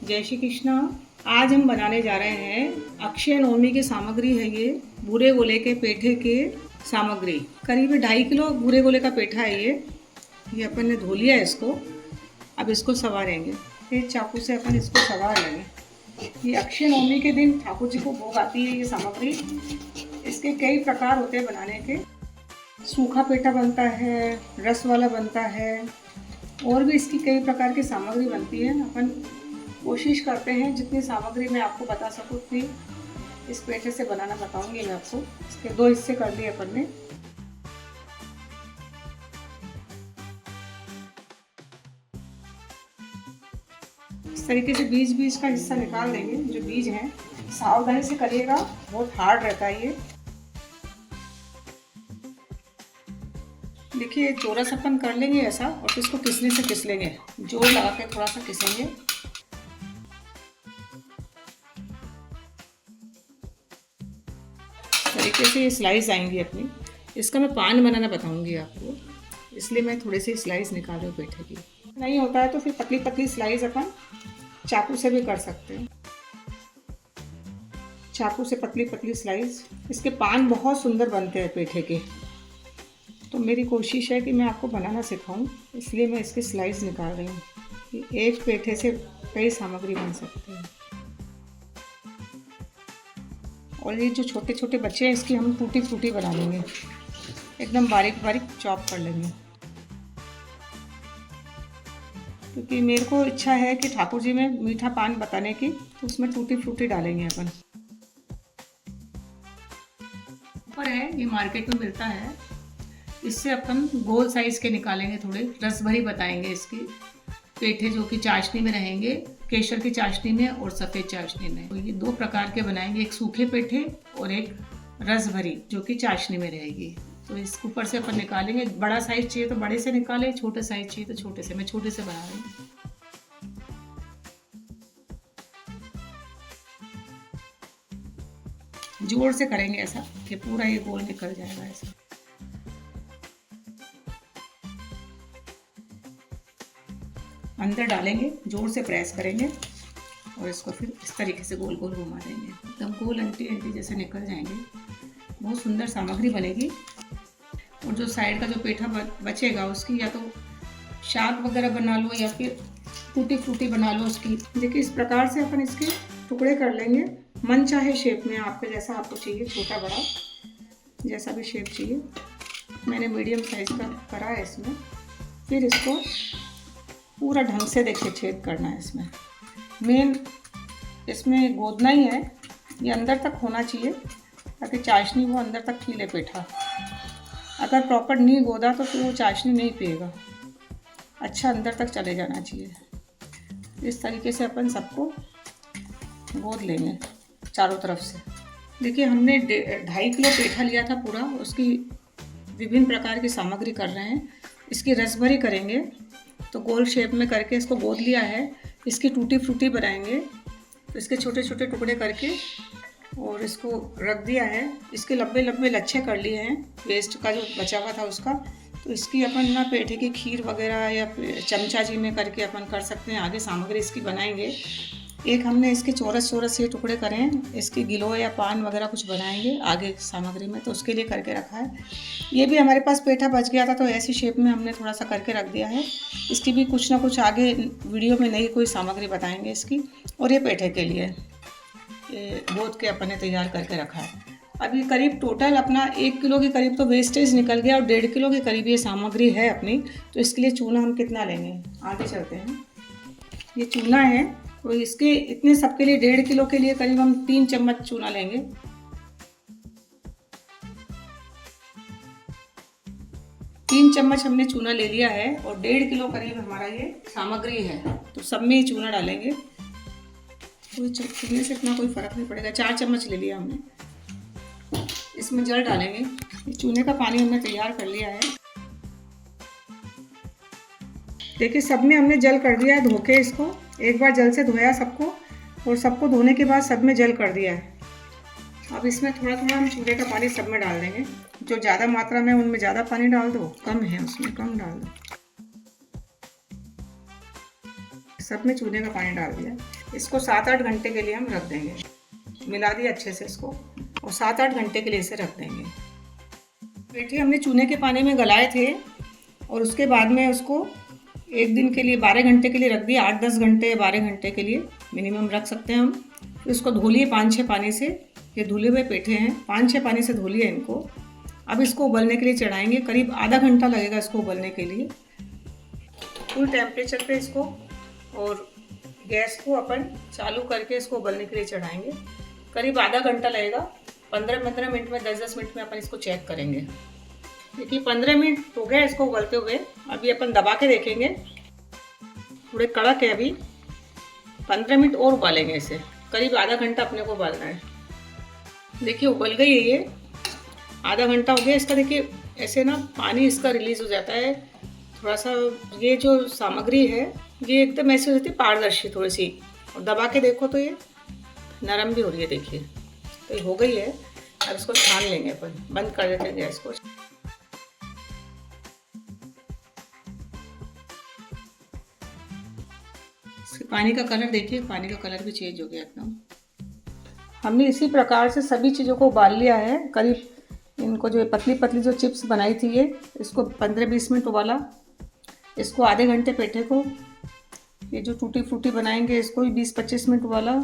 जय श्री कृष्णा। आज हम बनाने जा रहे हैं अक्षय नवमी की सामग्री है। ये भूरे गोले के पेठे के सामग्री करीब 2.5 किलो भूरे गोले का पेठा है। ये अपन ने धो लिया है इसको। अब इसको सवारेंगे। तेज चाकू से अपन इसको सवार लेंगे। ये अक्षय नवमी के दिन ठाकुर जी को भोग आती है ये सामग्री। इसके कई प्रकार होते हैं बनाने के। सूखा पेठा बनता है, रस वाला बनता है, और भी इसकी कई प्रकार की सामग्री बनती है। अपन कोशिश करते हैं जितनी सामग्री मैं आपको बता सकूँ उतनी इस पेठे से बनाना बताऊंगी मैं आपको। इसके 2 हिस्से कर लिए अपन ने। इस तरीके से बीज बीज का हिस्सा निकाल देंगे। जो बीज हैं सावधानी से करिएगा, बहुत हार्ड रहता है ये। देखिए चौरस अपन कर लेंगे ऐसा, और फिर इसको किसने से किस लेंगे, जोर लगा के थोड़ा सा किसेंगे। तरीके से ये स्लाइस आएंगी अपनी। इसका मैं पान बनाना बताऊंगी आपको, इसलिए मैं थोड़े से स्लाइस निकाल रही हूँ पेठे की। नहीं होता है तो फिर पतली पतली स्लाइस अपन चाकू से भी कर सकते हैं। चाकू से पतली पतली स्लाइस। इसके पान बहुत सुंदर बनते हैं पेठे के। तो मेरी कोशिश है कि मैं आपको बनाना सिखाऊं, इसलिए मैं इसकी स्लाइस निकाल रही हूँ कि एक पेठे से कई सामग्री बन सकती है। और ये जो छोटे छोटे बच्चे हैं इसकी हम टूटी फ्रूटी बना लेंगे, एकदम बारीक बारीक चॉप कर लेंगे। क्योंकि मेरे को इच्छा है कि ठाकुर जी में मीठा पान बताने की, तो उसमें टूटी फ्रूटी डालेंगे अपन। ऊपर है, ये मार्केट में मिलता है। इससे अपन गोल साइज के निकालेंगे, थोड़े रस भरी बताएंगे इसकी पेठे, जो कि चाशनी में रहेंगे, केसर की चाशनी में और सफ़ेद चाशनी में। तो ये 2 प्रकार के बनाएंगे, एक सूखे पेठे और एक रस भरी जो कि चाशनी में रहेगी। तो इस ऊपर से अपन निकालेंगे। बड़ा साइज चाहिए तो बड़े से निकालें, छोटे साइज चाहिए तो छोटे से। मैं छोटे से बना रही हूँ। जोर से करेंगे ऐसा कि पूरा ये गोल निकल जाएगा ऐसा। अंदर डालेंगे, जोर से प्रेस करेंगे और इसको फिर इस तरीके से गोल गोल घुमा देंगे। एकदम गोल अंटी अंटी जैसे निकल जाएंगे। बहुत सुंदर सामग्री बनेगी। और जो साइड का जो पेठा बचेगा उसकी या तो शाक वगैरह बना लो या फिर टूटी फ्रूटी बना लो उसकी। देखिए इस प्रकार से अपन इसके टुकड़े कर लेंगे, मन चाहे शेप में, आपके जैसा आपको चाहिए, छोटा बड़ा जैसा भी शेप चाहिए। मैंने मीडियम साइज का करा है इसमें। फिर इसको पूरा ढंग से देखिए छेद करना है इसमें। मेन इसमें गोदना ही है, ये अंदर तक होना चाहिए ताकि चाशनी वो अंदर तक पी ले पेठा। अगर प्रॉपर नहीं गोदा तो फिर वो चाशनी नहीं पिएगा। अच्छा अंदर तक चले जाना चाहिए। इस तरीके से अपन सबको गोद लेंगे चारों तरफ से। देखिए हमने 2.5 किलो पेठा लिया था पूरा, उसकी विभिन्न प्रकार की सामग्री कर रहे हैं। इसकी रस भरी करेंगे, तो गोल शेप में करके इसको गोद लिया है। इसकी टूटी फ्रूटी बनाएंगे, तो इसके छोटे छोटे टुकड़े करके और इसको रख दिया है। इसके लंबे लंबे लच्छे कर लिए हैं, वेस्ट का जो बचा हुआ था उसका। तो इसकी अपन ना पेठे की खीर वगैरह या चमचा जी में करके अपन कर सकते हैं। आगे सामग्री इसकी बनाएंगे। एक हमने इसके चौरस चौरस से टुकड़े करे हैं, इसकी गिलो या पान वगैरह कुछ बनाएंगे आगे सामग्री में, तो उसके लिए करके रखा है। ये भी हमारे पास पेठा बच गया था तो ऐसी शेप में हमने थोड़ा सा करके रख दिया है। इसकी भी कुछ ना कुछ आगे वीडियो में नई कोई सामग्री बताएंगे इसकी। और ये पेठे के लिए गोद के अपन ने तैयार करके रखा है। अब ये करीब टोटल अपना 1 किलो के करीब तो वेस्टेज निकल गया, और 1.5 किलो के करीब ये सामग्री है अपनी। तो इसके लिए चूना हम कितना लेंगे, आगे चलते हैं। ये चूना है, तो इसके इतने सबके लिए 1.5 किलो के लिए करीब हम 3 चम्मच चूना लेंगे। 3 चम्मच हमने चूना ले लिया है, और 1.5 किलो करीब हमारा ये सामग्री है। तो सब में ही चूना डालेंगे। कोई चूने से इतना कोई फर्क नहीं पड़ेगा। 4 चम्मच ले लिया हमने। इसमें जल डालेंगे। चूने का पानी हमने तैयार कर लिया है। देखिए सब में हमने जल कर दिया है धो के। इसको एक बार जल से धोया सबको, और सबको धोने के बाद सब में जल कर दिया है। अब इसमें थोड़ा थोड़ा हम चूल्हे का पानी सब में डाल देंगे। जो ज़्यादा मात्रा में उनमें ज़्यादा पानी डाल दो, कम है उसमें कम डाल दो। सब में चूल्हे का पानी डाल दिया। इसको 7-8 घंटे के लिए हम रख देंगे। मिला दिए अच्छे से इसको और 7-8 घंटे के लिए इसे रख देंगे। पेठे हमने चूने के पानी में गलाए थे और उसके बाद में उसको एक दिन के लिए 12 घंटे के लिए रख दिया। 8-10 घंटे 12 घंटे के लिए मिनिमम रख सकते हैं हम। फिर इसको धो लिए 5-6 पानी से। ये धुले हुए पेठे हैं, 5-6 पानी से धो लिए इनको। अब इसको उबलने के लिए चढ़ाएंगे। करीब आधा घंटा लगेगा इसको उबलने के लिए। फुल टेम्परेचर पे इसको और गैस को अपन चालू करके इसको उबलने के लिए चढ़ाएंगे। करीब आधा घंटा लगेगा। 15-15 मिनट में 10-10 मिनट में अपन इसको चेक करेंगे। देखिए 15 मिनट हो गया इसको उबलते हुए। अभी अपन दबा के देखेंगे, थोड़े कड़क है अभी। 15 मिनट और उबालेंगे इसे। करीब आधा घंटा अपने को उबालना है। देखिए उबल गई है ये, आधा घंटा हो गया इसका। देखिए ऐसे ना पानी इसका रिलीज हो जाता है थोड़ा सा। ये जो सामग्री है ये एकदम ऐसी हो जाती है पारदर्शी थोड़ी सी। और दबा के देखो तो ये नरम भी हो रही है। देखिए तो ये हो गई है। अब इसको छान लेंगे अपन। बंद कर देते हैं गैस को। पानी का कलर देखिए, पानी का कलर भी चेंज हो गया एकदम। हमने इसी प्रकार से सभी चीज़ों को उबाल लिया है। करीब इनको जो पतली पतली जो चिप्स बनाई थी ये, इसको 15-20 मिनट उबाला। इसको आधे घंटे पेठे को, ये जो टूटी फ्रूटी बनाएंगे इसको भी 20-25 मिनट उबाला।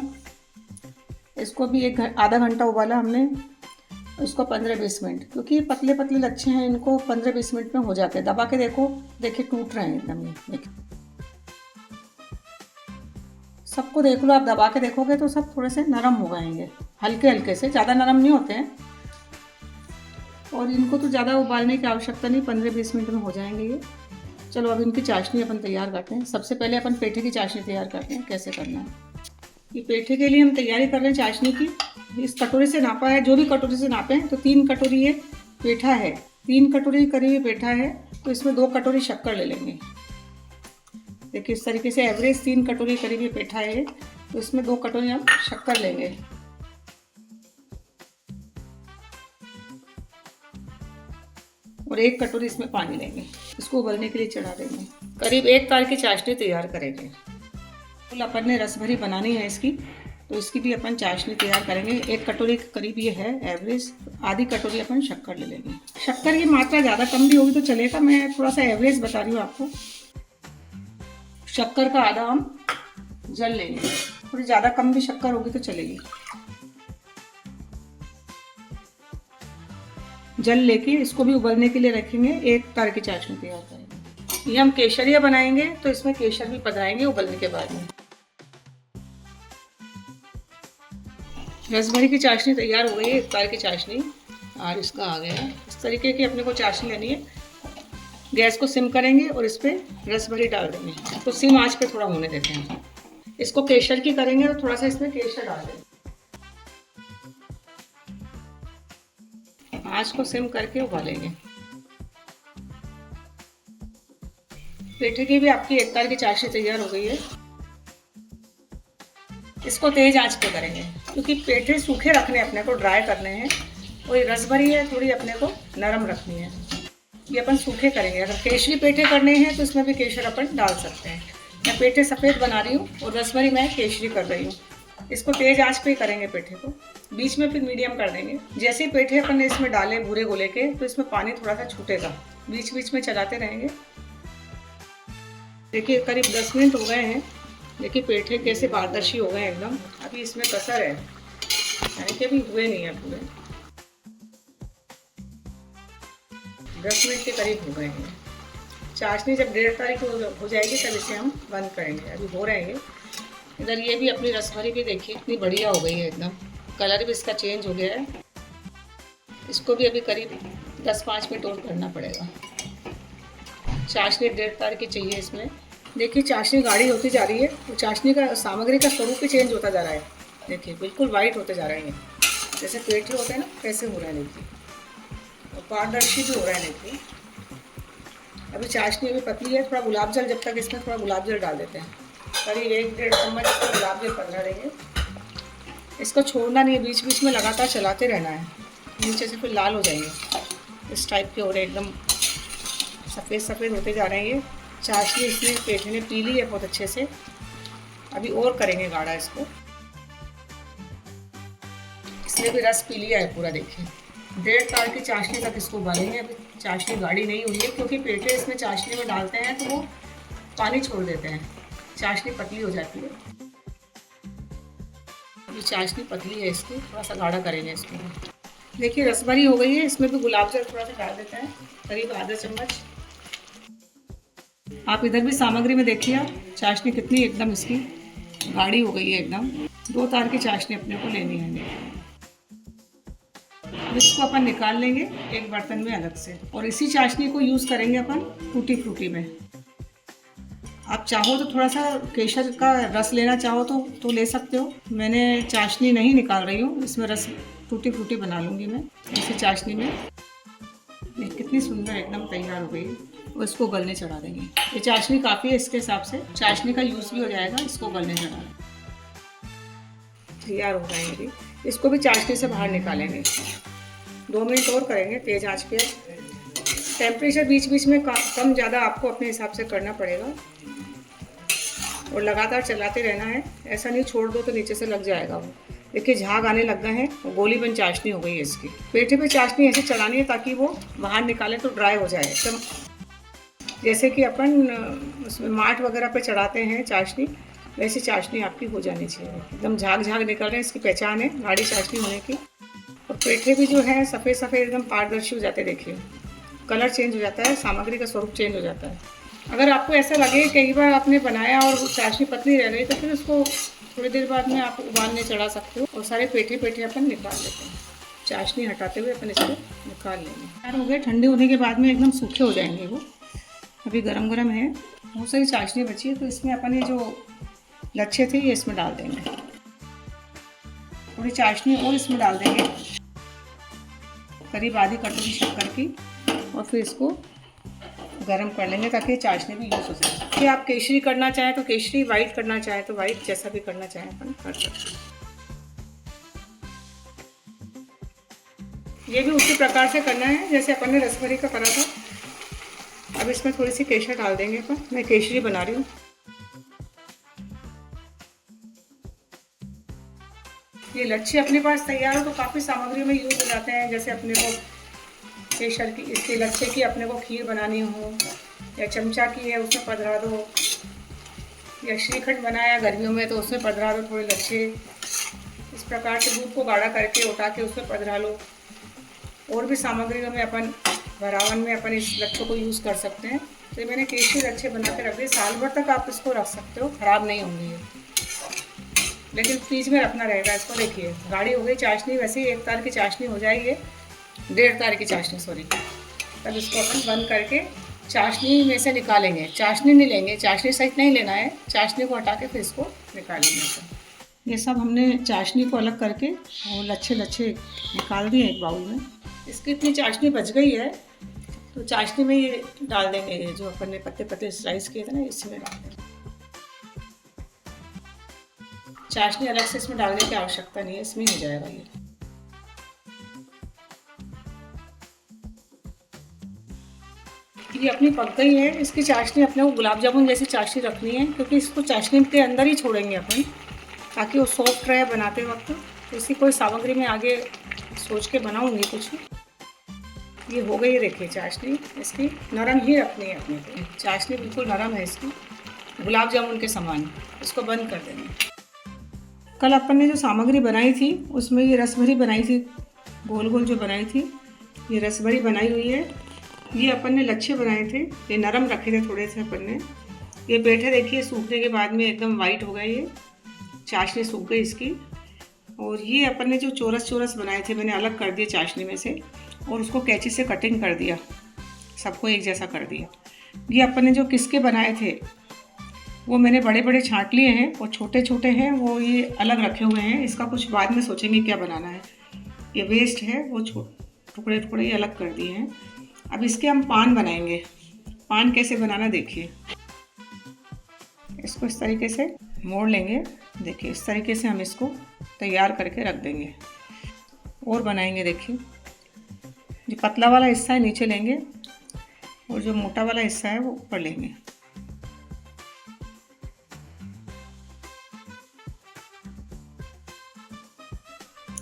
इसको भी आधा घंटा उबाला हमने। इसको 15-20 मिनट, क्योंकि पतले पतले लच्छे हैं इनको 15-20 मिनट में हो जाते हैं। दबा के देखो, देखिए टूट रहे हैं एकदम। ये देखिए सबको देख लो, आप दबा के देखोगे तो सब थोड़े से नरम हो जाएंगे, हल्के हल्के से, ज़्यादा नरम नहीं होते हैं। और इनको तो ज़्यादा उबालने की आवश्यकता नहीं, 15-20 मिनट में हो जाएंगे ये। चलो अब इनकी चाशनी अपन तैयार करते हैं। सबसे पहले अपन पेठे की चाशनी तैयार करते हैं। कैसे करना है ये पेठे के लिए हम तैयारी कर रहे हैं चाशनी की। इस कटोरी से नापा है, जो भी कटोरी से नापे हैं। तो 3 कटोरी ये पेठा है, 3 कटोरी करीब पेठा है। तो इसमें 2 कटोरी शक्कर ले लेंगे। देखिए इस तरीके से एवरेज 3 कटोरी करीब ये पेठा है। तो इसमें 2 कटोरी हम शक्कर लेंगे। और 1 कटोरी इसमें पानी लेंगे। इसको उबलने के लिए चढ़ा देंगे। करीब 1 तार की चाशनी तैयार करेंगे। फुल अपन ने रस भरी बनानी है इसकी, तो इसकी भी अपन चाशनी तैयार करेंगे। 1 कटोरी के करीब ये है एवरेज। आधी कटोरी अपन शक्कर ले लेंगे। शक्कर की मात्रा ज़्यादा कम भी होगी तो चलेगा, मैं थोड़ा सा एवरेज बता रही हूँ आपको। शक्कर का आधा हम जल लेंगे। थोड़ी ज़्यादा कम भी शक्कर होगी तो चलेगी। जल लेके इसको भी उबलने के लिए रखेंगे। 1 तार की चाशनी तैयार करेंगे। ये हम केसरिया बनाएंगे तो इसमें केसर भी पधराएंगे उबलने के बाद में। रसभरी की चाशनी तैयार हो गई है, 1 तार की चाशनी। और इसका आ गया है। इस तरीके की अपने को चाशनी लेनी है। गैस को सिम करेंगे और इस पर रसभरी डाल देंगे। तो सिम आंच पे थोड़ा होने देते हैं। इसको केसर की करेंगे तो थोड़ा सा इसमें केसर डाल देंगे। आंच को सिम करके उबालेंगे। पेठे की भी आपकी 1 तार की चाशनी तैयार हो गई है। इसको तेज आंच पे करेंगे, क्योंकि पेठे सूखे रखने अपने को, ड्राई करने हैं। और रसभरी है थोड़ी अपने को नरम रखनी है। ये अपन सूखे करेंगे। अगर केसरी पेठे करने हैं तो इसमें भी केसर अपन डाल सकते हैं। मैं पेठे सफ़ेद बना रही हूँ और रसभरी मैं केसरी कर रही हूँ। इसको तेज आंच पे करेंगे पेठे को। बीच में फिर मीडियम कर देंगे। जैसे ही पेठे अपन ने इसमें डाले भूरे गोले के, तो इसमें पानी थोड़ा सा छूटेगा। बीच बीच में चलाते रहेंगे। देखिए करीब 10 मिनट हो गए हैं। देखिए पेठे कैसे पारदर्शी हो गए हैं एकदम। अभी इसमें कसर है, यानी कि अभी हुए नहीं है पूरे। 10 मिनट के करीब हो गए हैं। चाशनी जब 1.5 तारीख हो जाएगी तब इसे हम बंद करेंगे। अभी हो रहे हैं। इधर ये भी अपनी रसभरी भी देखिए इतनी बढ़िया हो गई है एकदम। कलर भी इसका चेंज हो गया है। इसको भी अभी करीब 10-5 मिनट और करना पड़ेगा। चाशनी 1.5 तार की चाहिए इसमें। देखिए चाशनी गाढ़ी होती जा रही है। तो चाशनी का सामग्री का स्वरूप भी चेंज होता जा रहा है। देखिए बिल्कुल वाइट होते जा रहे हैं, जैसे पेठे होते हैं ना, कैसे हो रहा है। देखिए और पारदर्शी भी हो रहा है। देखिए अभी चाशनी अभी पतली है। थोड़ा गुलाब जल, जब तक इसमें थोड़ा गुलाब जल डाल देते हैं। करीब 1-1.5 चम्मच इसको गुलाब जल पधरा देंगे। इसको छोड़ना नहीं है, बीच बीच में लगातार चलाते रहना है। नीचे से फिर लाल हो जाएंगे। इस टाइप के हो रहे, एकदम सफ़ेद सफ़ेद होते जा रहे हैं। ये चाशनी इसमें पेठे ने पी ली है बहुत अच्छे से। अभी और करेंगे गाढ़ा इसको। इसने भी रस पी लिया है पूरा, देखिए 1.5 तार की चाशनी तक इसको उबालेंगे। अभी चाशनी गाढ़ी नहीं हुई है क्योंकि पेठे इसमें चाशनी में डालते हैं तो वो पानी छोड़ देते हैं, चाशनी पतली हो जाती है। अभी चाशनी पतली है इसकी, थोड़ा सा गाढ़ा करेंगे इसको। देखिए रस भरी हो गई है, इसमें भी गुलाब जल थोड़ा सा डाल देते हैं, करीब आधा चम्मच। आप इधर भी सामग्री में देखिए, चाशनी कितनी एकदम इसकी गाढ़ी हो गई है एकदम। 2 तार की चाशनी अपने को लेनी है। इसको अपन निकाल लेंगे एक बर्तन में अलग से, और इसी चाशनी को यूज़ करेंगे अपन टूटी फ्रूटी में। आप चाहो तो थोड़ा सा केसर का रस लेना चाहो तो ले सकते हो। मैंने चाशनी नहीं निकाल रही हूँ, इसमें रस टूटी फ्रूटी बना लूँगी मैं इसी चाशनी में। ये कितनी सुंदर एकदम तैयार हो गई है, और इसको गलने चढ़ा देंगे। ये चाशनी काफ़ी है, इसके हिसाब से चाशनी का यूज़ भी हो जाएगा। इसको गलने चढ़ा तैयार हो जाएंगे। इसको भी चाशनी से बाहर निकालेंगे। 2 मिनट और करेंगे तेज आंच पे। टेम्परेचर बीच बीच में कम ज़्यादा आपको अपने हिसाब से करना पड़ेगा, और लगातार चलाते रहना है। ऐसा नहीं छोड़ दो तो नीचे से लग जाएगा वो। देखिए झाग आने लग गए हैं, और गोली बन चाशनी हो गई है इसकी। पेठे पे चाशनी ऐसे चलानी है ताकि वो बाहर निकाले तो ड्राई हो जाए एकदम, जैसे कि अपन उसमें माठ वगैरह पे चढ़ाते हैं चाशनी, वैसी चाशनी आपकी हो जानी चाहिए। एकदम झाग झाग निकल रहे हैं, इसकी पहचान है गाढ़ी चाशनी होने की। और पेठे भी जो है सफ़ेद सफ़ेद एकदम पारदर्शी हो जाते हैं। देखिए कलर चेंज हो जाता है, सामग्री का स्वरूप चेंज हो जाता है। अगर आपको ऐसा लगे कई बार आपने बनाया और चाशनी पतली रह गई तो फिर उसको थोड़ी देर बाद में आप उबालने चढ़ा सकते हो, और सारे पेठे पेठे अपन निकाल लेते हैं। चाशनी हटाते हुए अपन इसको निकाल लेंगे। तैयार हो गए। ठंडे होने के बाद में एकदम सूखे हो जाएंगे वो। अभी गरम गरम है, बहुत सारी चाशनी बची है, तो इसमें अपन ये जो लच्छे थे ये इसमें डाल देंगे। थोड़ी चाशनी और इसमें डाल देंगे, करीब आधी कटोरी शक्कर की, और फिर इसको गरम कर लेंगे ताकि चाशनी भी यूज़ हो जाए। कि आप केसरी करना चाहें तो केसरी, वाइट करना चाहें तो वाइट, जैसा भी करना चाहें अपन कर सकते हैं। ये भी उसी प्रकार से करना है जैसे अपन ने रसभरी का करा था। अब इसमें थोड़ी सी केसर डाल देंगे अपन। मैं केसरी बना रही हूँ। ये लच्छे अपने पास तैयार हो तो काफ़ी सामग्री में यूज़ हो जाते हैं। जैसे अपने को केसर की, इसके लच्छे की अपने को खीर बनानी हो, या चमचा की है उसमें पधरा दो, या श्रीखंड बनाया गर्मियों में तो उसमें पधरा दो थोड़े लच्छे। इस प्रकार से दूध को गाढ़ा करके उठा के उसमें पधरा लो। और भी सामग्रियों में अपन भरावन में अपन इस लच्छों को यूज़ कर सकते हैं। तो मैंने केसरी लच्छे बना के रख दिए, साल भर तक आप इसको रख सकते हो, ख़राब नहीं होंगे ये, लेकिन फ्रीज में रखना रहेगा इसको। देखिए गाढ़ी हो गई चाशनी, वैसे ही 1 तार की चाशनी हो जाएगी, 1.5 तार की चाशनी सॉरी। तब इसको अपन बंद करके चाशनी में से निकालेंगे। चाशनी नहीं लेंगे, चाशनी सहित नहीं लेना है, चाशनी को हटा के फिर इसको निकालेंगे। ये सब हमने चाशनी को अलग करके और लच्छे लच्छे निकाल दिए एक बाउल में। इसकी इतनी चाशनी बच गई है तो चाशनी में ये डाल देंगे, ये जो अपन ने पत्ते पत्ते स्लाइस किए थे ना, इसी में डाल देंगे। चाशनी अलग से इसमें डालने की आवश्यकता नहीं है, इसमें हो जाएगा ये। ये अपनी पक गई है। इसकी चाशनी अपने को गुलाब जामुन जैसी चाशनी रखनी है, क्योंकि इसको चाशनी के अंदर ही छोड़ेंगे अपन ताकि वो सॉफ्ट रहे बनाते वक्त। तो इसी कोई सामग्री में आगे सोच के बनाऊंगी कुछ। ये हो गई है, देखिए चाशनी इसकी नरम ही रखनी है अपने को। चाशनी बिल्कुल नरम है इसकी, गुलाब जामुन के समान। इसको बंद कर देंगे। कल अपन ने जो सामग्री बनाई थी उसमें ये रसभरी बनाई थी, गोल गोल जो बनाई थी, ये रसभरी बनाई हुई है। ये अपन ने लच्छे बनाए थे, ये नरम रखे थे थोड़े से अपन ने। ये पेठे देखिए सूखने के बाद में एकदम वाइट हो गए, ये चाशनी सूख गई इसकी। और ये अपन ने जो चौरस चौरस बनाए थे मैंने अलग कर दिए चाशनी में से, और उसको कैंची से कटिंग कर दिया, सबको एक जैसा कर दिया। ये अपन ने जो किसके बनाए थे वो मैंने बड़े बड़े छांट लिए हैं, और छोटे छोटे हैं वो ये अलग रखे हुए हैं। इसका कुछ बाद में सोचेंगे क्या बनाना है। ये वेस्ट है, वो टुकड़े टुकड़े ये अलग कर दिए हैं। अब इसके हम पान बनाएंगे। पान कैसे बनाना देखिए। इसको इस तरीके से मोड़ लेंगे, देखिए इस तरीके से हम इसको तैयार करके रख देंगे। और बनाएंगे, देखिए जो पतला वाला हिस्सा है नीचे लेंगे, और जो मोटा वाला हिस्सा है वो ऊपर लेंगे।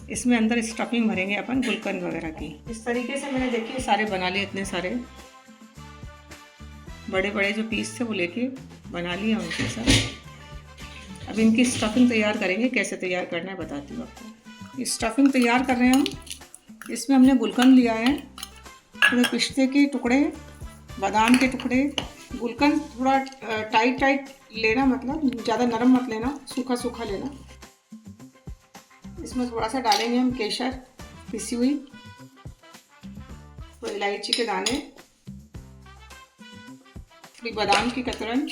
इसमें अंदर स्टफिंग भरेंगे अपन गुलकंद वगैरह की। इस तरीके से मैंने देखिए सारे बना लिए, इतने सारे बड़े बड़े जो पीस थे वो लेके बना लिए उनके साथ। अब इनकी स्टफिंग तैयार करेंगे, कैसे तैयार करना है बताती हूँ आपको। ये स्टफिंग तैयार कर रहे हैं हम। इसमें हमने गुलकंद लिया है, थोड़े पिस्ते के टुकड़े, बादाम के टुकड़े। गुलकंद थोड़ा टाइट टाइट लेना, मतलब ज़्यादा नरम मत लेना, सूखा सूखा लेना। इसमें थोड़ा सा डालेंगे हम केसर पिसी हुई, थोड़ी इलायची के दाने, थोड़ी बादाम की कतरन,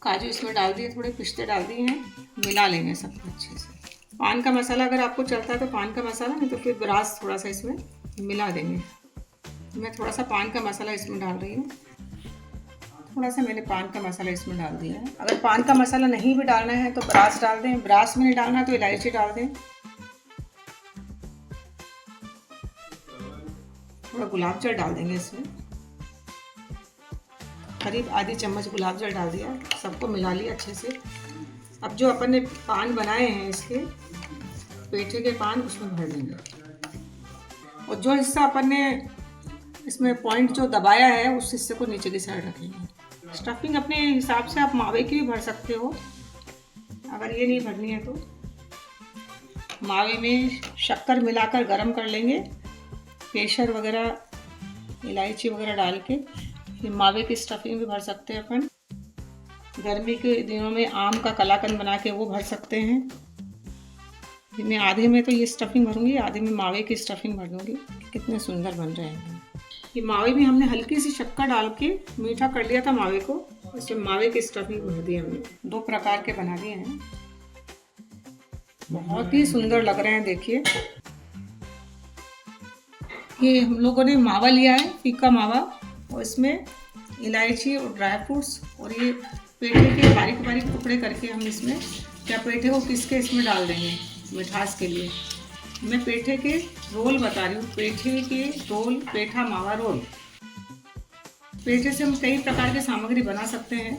काजू इसमें डाल दिए, थोड़े पिस्ते डाल दिए हैं। मिला लेंगे सबको अच्छे से। पान का मसाला अगर आपको चलता है तो पान का मसाला, नहीं तो फिर ब्रास थोड़ा सा इसमें मिला देंगे। मैं थोड़ा सा पान का मसाला इसमें डाल रही हूँ, थोड़ा सा मैंने पान का मसाला इसमें डाल दिया है। अगर पान का मसाला नहीं भी डालना है तो ब्रास डाल दें, ब्रास में नहीं डालना तो इलायची डाल दें। थोड़ा गुलाब जल डाल देंगे इसमें, करीब आधी चम्मच गुलाब जल डाल दिया। सबको मिला लिया अच्छे से। अब जो अपन ने पान बनाए हैं इसके पेठे के पान, उसमें भर देंगे। और जो हिस्सा अपन ने इसमें पॉइंट जो दबाया है उस हिस्से को नीचे की साइड रखेंगे। स्टफिंग अपने हिसाब से आप मावे की भी भर सकते हो, अगर ये नहीं भरनी है तो। मावे में शक्कर मिलाकर गरम कर लेंगे, केसर वगैरह इलायची वगैरह डाल के। फिर मावे की स्टफिंग भी भर सकते हैं अपन। गर्मी के दिनों में आम का कलाकंद बना के वो भर सकते हैं। फिर मैं आधे में तो ये स्टफिंग भरूंगी, आधे में मावे की स्टफिंग भर दूंगी। कितने सुंदर बन रहे हैं। ये मावे में हमने हल्की सी शक्कर डाल के मीठा कर लिया था मावे को, इसमें मावे की स्टफिंग भर दी हमने। 2 प्रकार के बना दिए हैं, बहुत ही सुंदर लग रहे हैं। देखिए ये हम लोगों ने मावा लिया है, फीका मावा, और इसमें इलायची और ड्राई फ्रूट्स और ये पेठे के बारीक बारीक टुकड़े करके हम इसमें क्या पेठे को पीस के इसमें डाल देंगे मिठास के लिए। मैं पेठे के रोल बता रही हूँ, पेठे के रोल, पेठा मावा रोल। पेठे से हम कई प्रकार की सामग्री बना सकते हैं।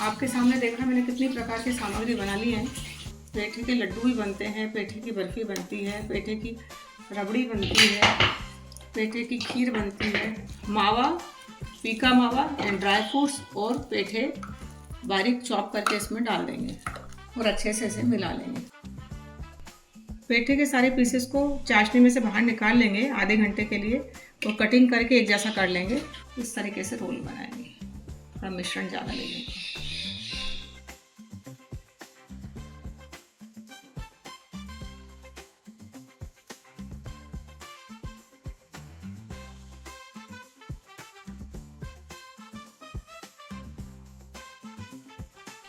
आपके सामने देखा मैंने कितनी प्रकार की सामग्री बना ली है। पेठे के लड्डू भी बनते हैं, पेठे की बर्फ़ी बनती है, पेठे की रबड़ी बनती है, पेठे की खीर बनती है। मावा, फीका मावा एंड ड्राई फ्रूट्स और पेठे बारीक चॉप करके इसमें डाल देंगे और अच्छे से इसे मिला लेंगे। पेठे के सारे पीसेस को चाशनी में से बाहर निकाल लेंगे आधे घंटे के लिए, और कटिंग करके एक जैसा कर लेंगे। इस तरीके से रोल बनाएंगे, थोड़ा मिश्रण ज़्यादा ले लेंगे।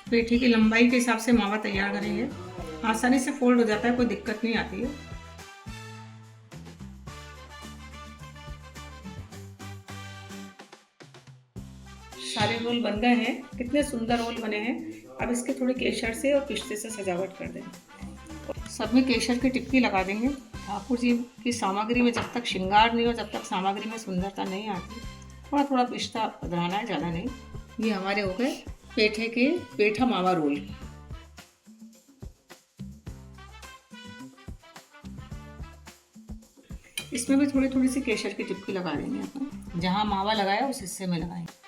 पेठे की लंबाई के हिसाब से मावा तैयार करेंगे, आसानी से फोल्ड हो जाता है, कोई दिक्कत नहीं आती है। सारे रोल बन गए हैं, कितने सुंदर रोल बने हैं। अब इसके थोड़े केसर से और पिस्ते से सजावट कर देंगे। सब में केसर की टिक्की लगा देंगे। ठाकुर जी की सामग्री में जब तक श्रृंगार नहीं हो, जब तक सामग्री में सुंदरता नहीं आती। थोड़ा थोड़ा पिस्ता पधराना है, ज़्यादा नहीं। ये हमारे हो गए पेठे के पेठा मावा रोल। इसमें भी थोड़ी थोड़ी सी केसर की टिक्की लगा देंगे अपन, जहाँ मावा लगाया उस हिस्से में लगाएंगे।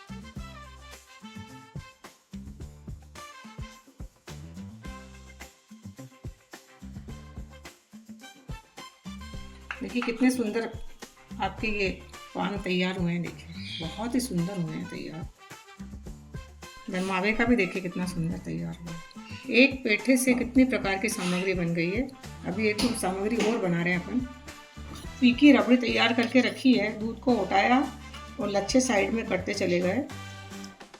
देखिए कितने सुंदर आपके ये पान तैयार हुए हैं। देखिए बहुत ही सुंदर हुए हैं तैयार। मावे का भी देखिए कितना सुंदर तैयार हुआ। एक पेठे से कितनी प्रकार की सामग्री बन गई है। अभी एक सामग्री और बना रहे हैं अपन। फीकी रबड़ी तैयार करके रखी है, दूध को उठाया और लच्छे साइड में करते चले गए।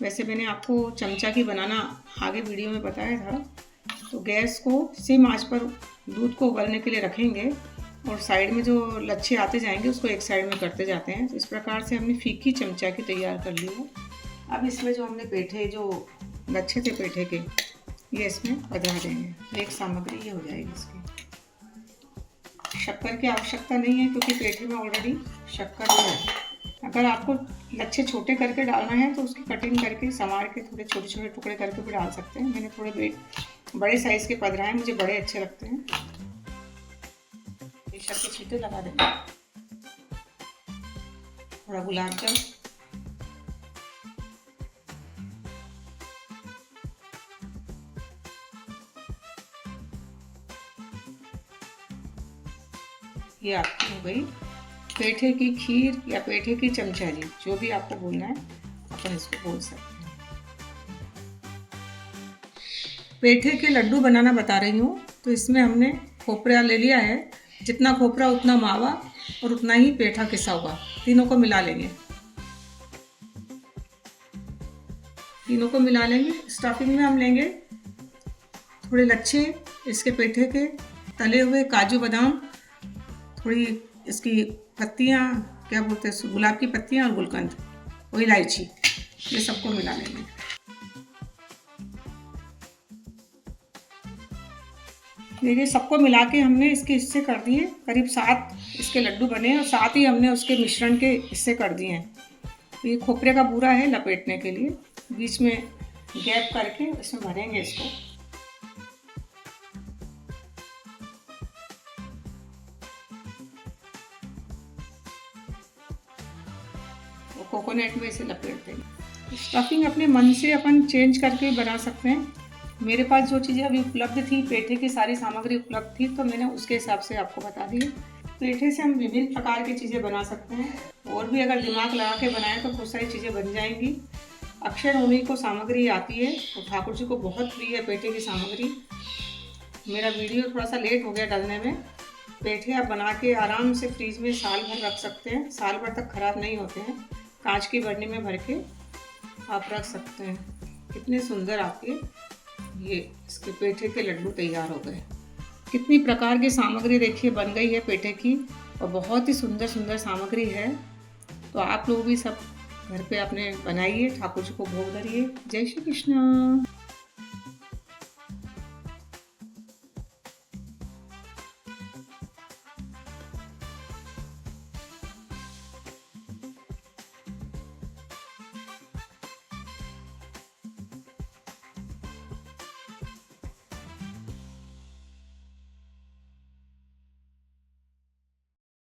वैसे मैंने आपको चमचा की बनाना आगे वीडियो में बताया था। तो गैस को सिम आंच पर दूध को उबलने के लिए रखेंगे और साइड में जो लच्छे आते जाएंगे उसको एक साइड में करते जाते हैं। तो इस प्रकार से हमने फीकी चमचा की तैयार कर ली है। अब इसमें जो हमने पेठे जो लच्छे थे पेठे के, ये इसमें पधरा देंगे। तो एक सामग्री ये हो जाएगी इसकी। शक्कर की आवश्यकता नहीं है क्योंकि पेठे में ऑलरेडी शक्कर है। अगर आपको लच्छे छोटे करके डालना है तो उसकी कटिंग करके संवार के थोड़े छोटे छोटे टुकड़े करके भी डाल सकते हैं। मैंने थोड़े बड़े साइज़ के पधराए, मुझे बड़े अच्छे लगते हैं। मिक्सर के छींटे लगा देंगे। थोड़ा गुलाब जल, ये आपकी हो गई पेठे की खीर या पेठे की चमचारी, जो भी आपको बोलना है अपन इसको बोल सकते हैं। पेठे के लड्डू बनाना बता रही हूँ। तो इसमें हमने खोपरा ले लिया है, जितना खोपरा उतना मावा और उतना ही पेठा किसा हुआ, तीनों को मिला लेंगे। तीनों को मिला लेंगे। स्टफिंग में हम लेंगे थोड़े लच्छे इसके पेठे के, तले हुए काजू बादाम, थोड़ी इसकी पत्तियाँ, क्या बोलते हैं, गुलाब की पत्तियाँ और गुलकंद और इलायची, ये सबको मिला लेंगे। देखिए सबको मिला के हमने इसके हिस्से कर दिए, करीब 7 इसके लड्डू बने और साथ ही हमने उसके मिश्रण के हिस्से कर दिए हैं। ये खोपरे का बूरा है लपेटने के लिए, बीच में गैप करके इसमें भरेंगे इसको। तो कोकोनट में इसे लपेट देंगे। स्टफिंग अपने मन से अपन चेंज करके बना सकते हैं। मेरे पास जो चीज़ें अभी उपलब्ध थी, पेठे की सारी सामग्री उपलब्ध थी, तो मैंने उसके हिसाब से आपको बता दी। पेठे से हम विभिन्न प्रकार की चीज़ें बना सकते हैं और भी अगर दिमाग लगा के बनाएं तो बहुत सारी चीज़ें बन जाएंगी। अक्षर उन्हीं को सामग्री आती है और ठाकुर जी को बहुत प्रिय है पेठे की सामग्री। मेरा वीडियो थोड़ा सा लेट हो गया डालने में। पेठे आप बना के आराम से फ्रीज में साल भर रख सकते हैं, साल भर तक ख़राब नहीं होते हैं। कांच की बर्नी में भर के आप रख सकते हैं। कितने सुंदर आपके ये इसके पेठे के लड्डू तैयार हो गए। कितनी प्रकार की सामग्री देखिए बन गई है पेठे की, और बहुत ही सुंदर सुंदर सामग्री है। तो आप लोग भी सब घर पे अपने बनाइए, ठाकुर जी को भोग धरिए। जय श्री कृष्ण।